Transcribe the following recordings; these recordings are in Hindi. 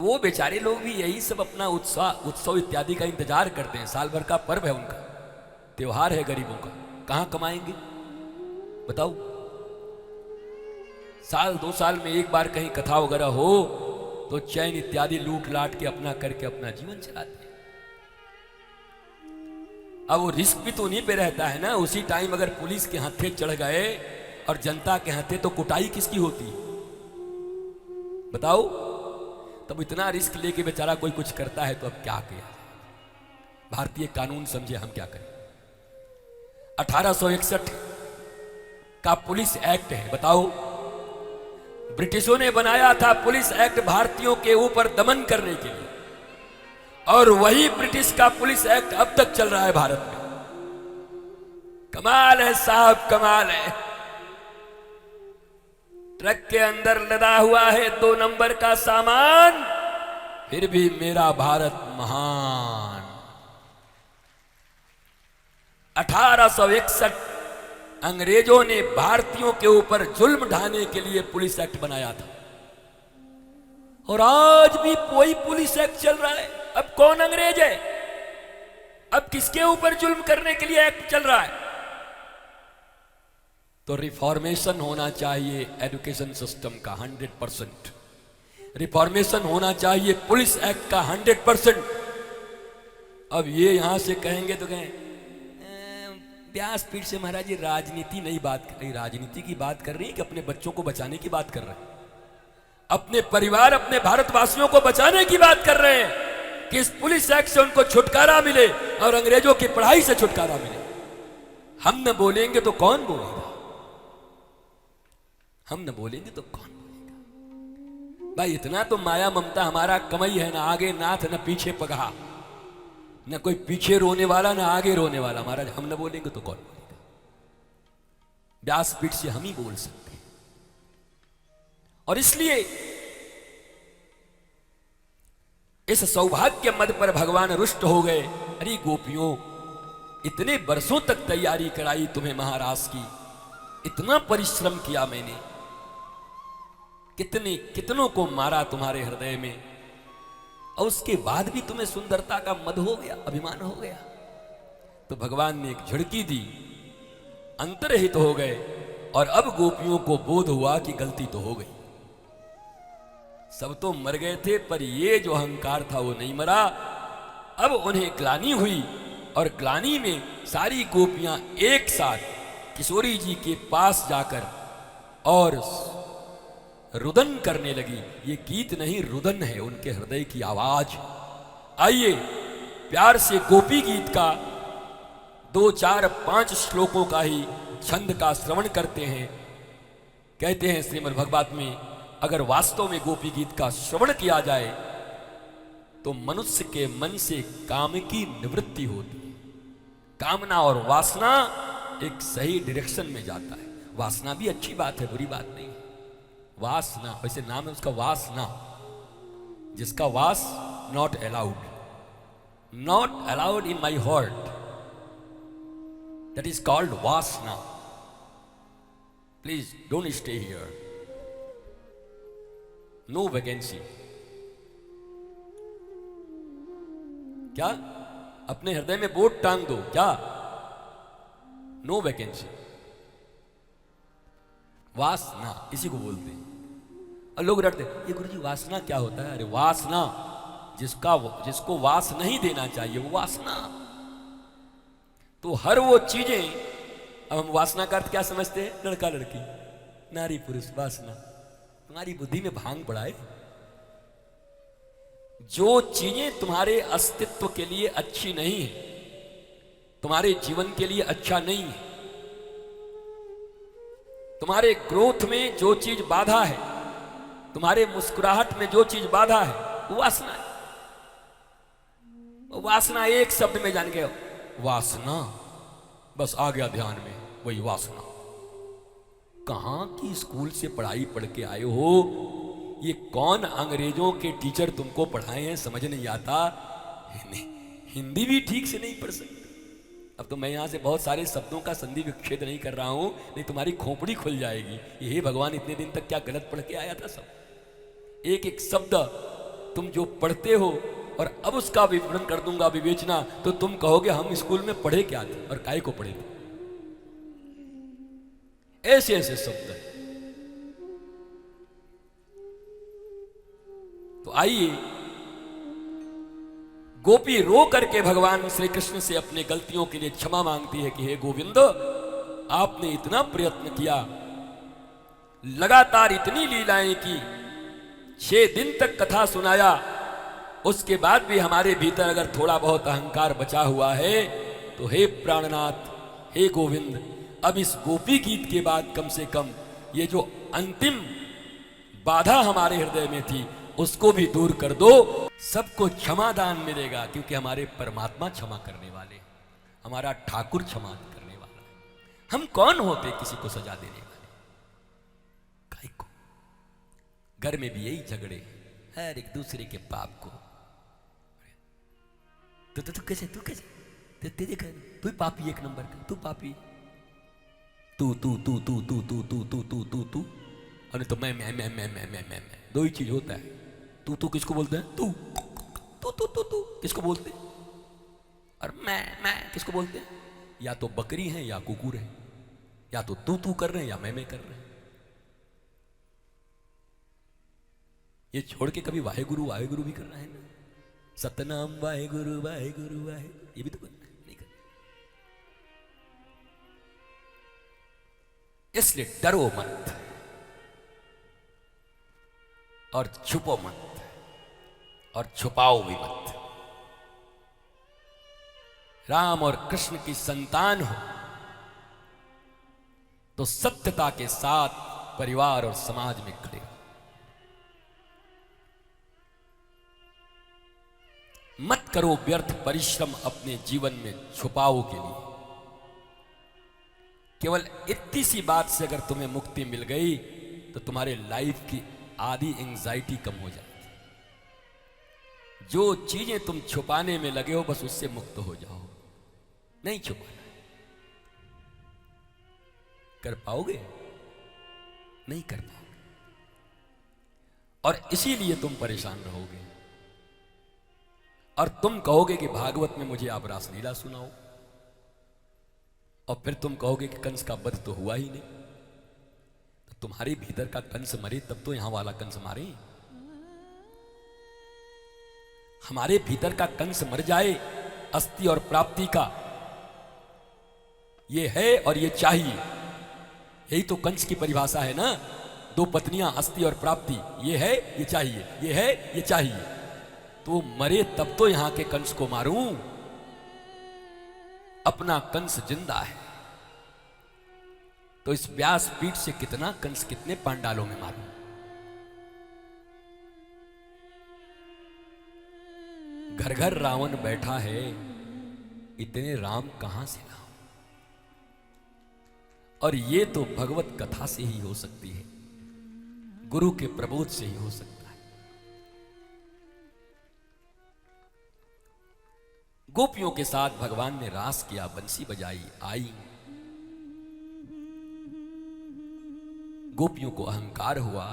वो बेचारे लोग भी यही सब अपना उत्सव इत्यादि का इंतजार करते हैं। साल भर का पर्व है उनका, त्योहार है गरीबों का, कहां कमाएंगे बताओ। साल 2 साल में एक बार कहीं कथा वगैरह हो तो चैन इत्यादि लूट लाट के अपना करके अपना जीवन चलाते हैं। अब वो रिस्क भी तो उन्हीं पे रहता है ना। उसी टाइम अगर पुलिस के हाथे चढ़ गए और जनता के हाथे, तो कुटाई किसकी होती बताओ। तब इतना रिस्क लेके बेचारा कोई कुछ करता है तो अब क्या किया जाए। भारतीय कानून समझे हम क्या करें। 1861 का पुलिस एक्ट है, बताओ। ब्रिटिशों ने बनाया था पुलिस एक्ट भारतीयों के ऊपर दमन करने के लिए, और वही ब्रिटिश का पुलिस एक्ट अब तक चल रहा है भारत में। कमाल है साहब, कमाल है। ट्रक के अंदर लदा हुआ है 2 नंबर का सामान, फिर भी मेरा भारत महान। 1861 अंग्रेजों ने भारतीयों के ऊपर जुल्म ढाने के लिए पुलिस एक्ट बनाया था, और आज भी वही पुलिस एक्ट चल रहा है। अब कौन अंग्रेज है? अब किसके ऊपर जुल्म करने के लिए एक्ट चल रहा है? तो रिफॉर्मेशन होना चाहिए एजुकेशन सिस्टम का 100%। रिफॉर्मेशन होना चाहिए पुलिस एक्ट का 100%। अब ये यहां से कहेंगे तो कहें व्यासपीठ से महाराज जी राजनीति नहीं बात कर रही। राजनीति की बात कर रही है कि अपने बच्चों को बचाने की बात कर रहे हैं, अपने परिवार, अपने भारतवासियों को बचाने की बात कर रहे हैं कि इस पुलिस एक्ट से उनको छुटकारा मिले और अंग्रेजों की पढ़ाई से छुटकारा मिले। हम न बोलेंगे तो कौन बोलेगा? हम न बोलेंगे तो कौन बोलेगा? भाई इतना तो माया ममता हमारा कमई है ना, आगे नाथ न पीछे पगहा, न कोई पीछे रोने वाला न आगे रोने वाला। महाराज हम न बोलेंगे तो कौन बोलेगा? व्यासपीठ से हम ही बोल सकते हैं। और इसलिए इस सौभाग्य मद पर भगवान रुष्ट हो गए। अरे गोपियों, इतने बरसों तक तैयारी कराई तुम्हें महाराज की, इतना परिश्रम किया मैंने, कितनों को मारा तुम्हारे हृदय में, और उसके बाद भी तुम्हें सुंदरता का मद हो गया, अभिमान हो गया। तो भगवान ने एक झड़की दी, अंतर्हित हो गए, और अब गोपियों को बोध हुआ कि गलती तो हो गई। सब तो मर गए थे, पर ये जो अहंकार था वो नहीं मरा। अब उन्हें ग्लानि हुई, और ग्लानि में सारी गोपियां एक साथ किशोरी जी के पास जाकर और रुदन करने लगी। ये गीत नहीं, रुदन है, उनके हृदय की आवाज। आइए प्यार से गोपी गीत का 2, 4, 5 श्लोकों का ही छंद का श्रवण करते हैं। कहते हैं श्रीमद् भागवत में, अगर वास्तव में गोपी गीत का श्रवण किया जाए तो मनुष्य के मन से काम की निवृत्ति होती है। कामना और वासना एक सही डायरेक्शन में जाता है। वासना भी अच्छी बात है, बुरी बात नहीं है। वासना, वैसे नाम है उसका वासना, जिसका वास not allowed, not allowed in my heart, that is called वासना। Please don't stay here, no vacancy. क्या अपने हृदय में बोर्ड टांग दो क्या? No vacancy. वासना इसी को बोलते हैं। और लोग रटते, ये गुरुजी वासना क्या होता है? अरे वासना, जिसको वास नहीं देना चाहिए वो वासना। तो हर वो चीजें, अब हम वासना का अर्थ क्या समझते हैं? लड़का लड़की, नारी पुरुष, वासना। तुम्हारी बुद्धि में भांग पड़ा है। जो चीजें तुम्हारे अस्तित्व के लिए अच्छी नहीं है, तुम्हारे जीवन के लिए अच्छा नहीं है, तुम्हारे ग्रोथ में जो चीज बाधा है, तुम्हारे मुस्कुराहट में जो चीज बाधा है, वो वासना है। वो वासना एक शब्द में जान गए, वासना, बस आ गया ध्यान में, वही वासना। कहां की स्कूल से पढ़ाई पढ़ के आए हो? ये कौन अंग्रेजों के टीचर तुमको पढ़ाए हैं? समझ नहीं आता। हिंदी भी ठीक से नहीं पढ़ सकते। अब तो मैं यहां से बहुत सारे शब्दों का संधि विच्छेद नहीं कर रहा हूं, नहीं तुम्हारी खोपड़ी खुल जाएगी। ये भगवान, इतने दिन तक क्या गलत पढ़ के आया था? सब एक एक शब्द तुम जो पढ़ते हो और अब उसका विवरण कर दूंगा विवेचना, तो तुम कहोगे हम स्कूल में पढ़े क्या थे और काय को पढ़े थे। ऐसे ऐसे शब्द हैं। तो आइए, गोपी रो करके भगवान श्री कृष्ण से अपने गलतियों के लिए क्षमा मांगती है कि हे गोविंद, आपने इतना प्रयत्न किया, लगातार इतनी लीलाएं की, 6 दिन तक कथा सुनाया, उसके बाद भी हमारे भीतर अगर थोड़ा बहुत अहंकार बचा हुआ है तो हे प्राणनाथ, हे गोविंद, अब इस गोपी गीत के बाद कम से कम ये जो अंतिम बाधा हमारे हृदय में थी उसको भी दूर कर दो। सबको क्षमादान मिलेगा, क्योंकि हमारे परमात्मा क्षमा करने वाले, हमारा ठाकुर क्षमा करने वाला है। हम कौन होते किसी को सजा देने वाले? काय को? घर में भी यही झगड़े, हर एक दूसरे के पाप को। तू कैसे तेरे घर तू पापी, 1 नंबर का तू पापी, तू तू तू तू तू तू तू तू तू तू तू और तो मैं 2 ही चीज होता है। तू किसको बोलते हैं? तू किसको बोलते हैं? और मैं किसको बोलते हैं? या तो बकरी है या कुकुर है, या तो तू कर रहे हैं या मैं कर रहे हैं। ये छोड़ के कभी वाहेगुरु वाहेगुरु भी करना है ना, सतनाम वाहेगुरु वाहेगुरु वाहे, ये भी तो करना है, नहीं करना। इसलिए डरो मत और छुपो मत और छुपाओ भी मत। राम और कृष्ण की संतान हो तो सत्यता के साथ परिवार और समाज में खड़े हो। मत करो व्यर्थ परिश्रम अपने जीवन में छुपाओ के लिए। केवल इतनी सी बात से अगर तुम्हें मुक्ति मिल गई तो तुम्हारे लाइफ की आधी एंजाइटी कम हो जाएगी। जो चीजें तुम छुपाने में लगे हो बस उससे मुक्त हो जाओ। नहीं छुपाना। कर पाओगे? नहीं कर पाओगे, और इसीलिए तुम परेशान रहोगे। और तुम कहोगे कि भागवत में मुझे आप रासलीला सुनाओ, और फिर तुम कहोगे कि कंस का वध तो हुआ ही नहीं। तो तुम्हारे भीतर का कंस मरे तब तो यहां वाला कंस मारे। हमारे भीतर का कंस मर जाए, अस्थि और प्राप्ति का, ये है और ये चाहिए, यही तो कंस की परिभाषा है ना। 2 पत्नियां, अस्थि और प्राप्ति, ये है ये चाहिए, ये है ये चाहिए। तो मरे तब तो यहां के कंस को मारूं। अपना कंस जिंदा है तो इस व्यास पीठ से कितना कंस, कितने पांडालों में मारूं। घर घर रावण बैठा है, इतने राम कहां से लाऊं। और ये तो भगवत कथा से ही हो सकती है, गुरु के प्रबोध से ही हो सकता है। गोपियों के साथ भगवान ने रास किया, बंसी बजाई, आई। गोपियों को अहंकार हुआ,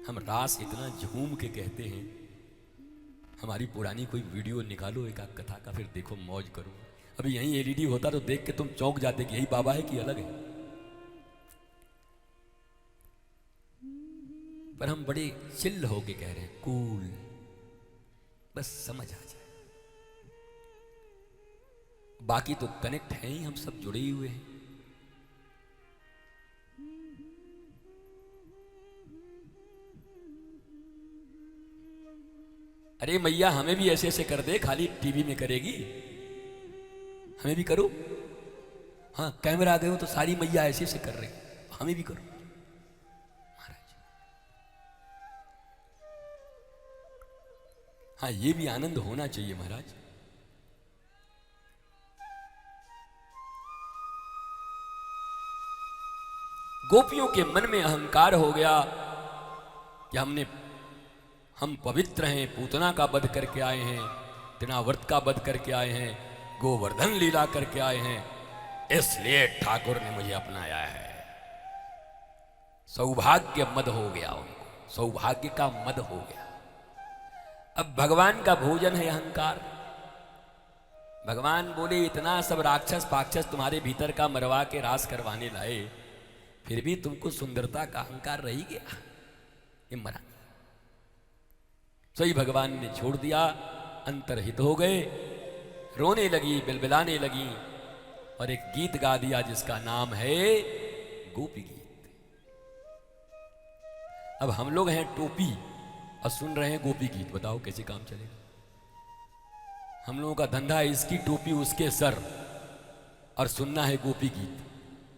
हम रास इतना झूम के कहते हैं। हमारी पुरानी कोई वीडियो निकालो एक आध कथा का, फिर देखो मौज करो। अभी यहीं एलईडी होता तो देख के तुम चौंक जाते कि यही बाबा है कि अलग है। पर हम बड़े चिल्ल होके कह रहे हैं, कूल, बस समझ आ जाए। बाकी तो कनेक्ट है ही, हम सब जुड़े ही हुए हैं। अरे मैया हमें भी ऐसे ऐसे कर दे, खाली टीवी में करेगी, हमें भी करो। हाँ, कैमरा आ गए हो तो सारी मैया ऐसे ऐसे कर रही, हमें भी करो महाराज। हाँ, ये भी आनंद होना चाहिए महाराज। गोपियों के मन में अहंकार हो गया कि हम पवित्र हैं, पूतना का वध करके आए हैं, तृणावर्त का वध करके आए हैं, गोवर्धन लीला करके आए हैं, इसलिए ठाकुर ने मुझे अपनाया है। सौभाग्य मद हो गया उनको, सौभाग्य का मद हो गया। अब भगवान का भोजन है अहंकार। भगवान बोले इतना सब राक्षस पाक्षस तुम्हारे भीतर का मरवा के रास करवाने लाए, फिर भी तुमको सुंदरता का अहंकार रही गया, ये मरा। सही भगवान ने छोड़ दिया, अंतर्हित हो गए, रोने लगी, बिलबिलाने लगी और एक गीत गा दिया जिसका नाम है गोपी गीत। अब हम लोग हैं टोपी और सुन रहे हैं गोपी गीत, बताओ कैसे काम चलेगा? हम लोगों का धंधा है इसकी टोपी उसके सर और सुनना है गोपी गीत।